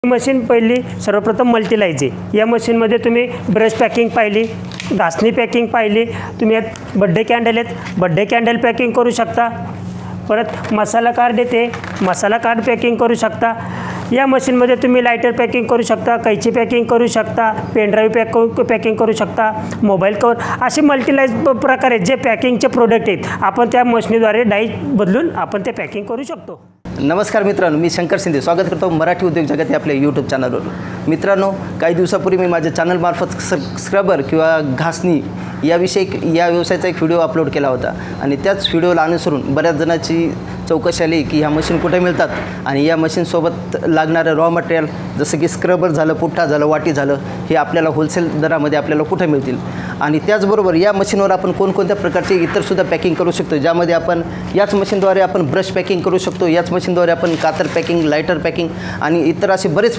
Machine पहिली सर्वप्रथम मल्टीलाईज आहे. या मशीनमध्ये तुम्ही ब्रश पॅकिंग पाहिली, घासणी पॅकिंग पाहिली, तुम्ही यात बड्डे कॅन्डल आहेत, बड्डे कॅन्डल पॅकिंग करू शकता. परत मसाला कार्ड येते, मसाला कार्ड पॅकिंग करू शकता. या मशीनमध्ये तुम्ही लायटर पॅकिंग करू शकता, कैची पॅकिंग करू शकता, पेनड्राईव्ह पॅकिंग करू शकता, मोबाईल कवर, असे मल्टीलाईज प्रकार आहेत जे पॅकिंगचे प्रोडक्ट आहेत. आपण त्या मशीनद्वारे डाई बदलून आपण ते पॅकिंग करू शकतो. नमस्कार मित्रांनो, मी शंकर शिंदे स्वागत करतो मराठी उद्योग जगत या आपल्या यूट्यूब चॅनलवर. मित्रांनो, काही दिवसापूर्वी मी माझ्या चॅनलमार्फत स्क्रबर किंवा घासणी या व्यवसायाचा एक व्हिडिओ अपलोड केला होता आणि त्याच व्हिडिओला अनुसरून बऱ्याच जणांची चौकशी आली की ह्या मशीन कुठे मिळतात आणि या मशीनसोबत लागणारं रॉ मटेरियल जसं की स्क्रबर झालं, पुठ्ठा झालं, वाटी झालं, हे आपल्याला होलसेल दरामध्ये आपल्याला कुठे मिळतील. आणि त्याचबरोबर या मशीनवर आपण कोणकोणत्या प्रकारचे इतरसुद्धा पॅकिंग करू शकतो, ज्यामध्ये आपण याच मशीनद्वारे आपण ब्रश पॅकिंग करू शकतो, याच मशीनद्वारे आपण कातर पॅकिंग, लायटर पॅकिंग आणि इतर असे बरेच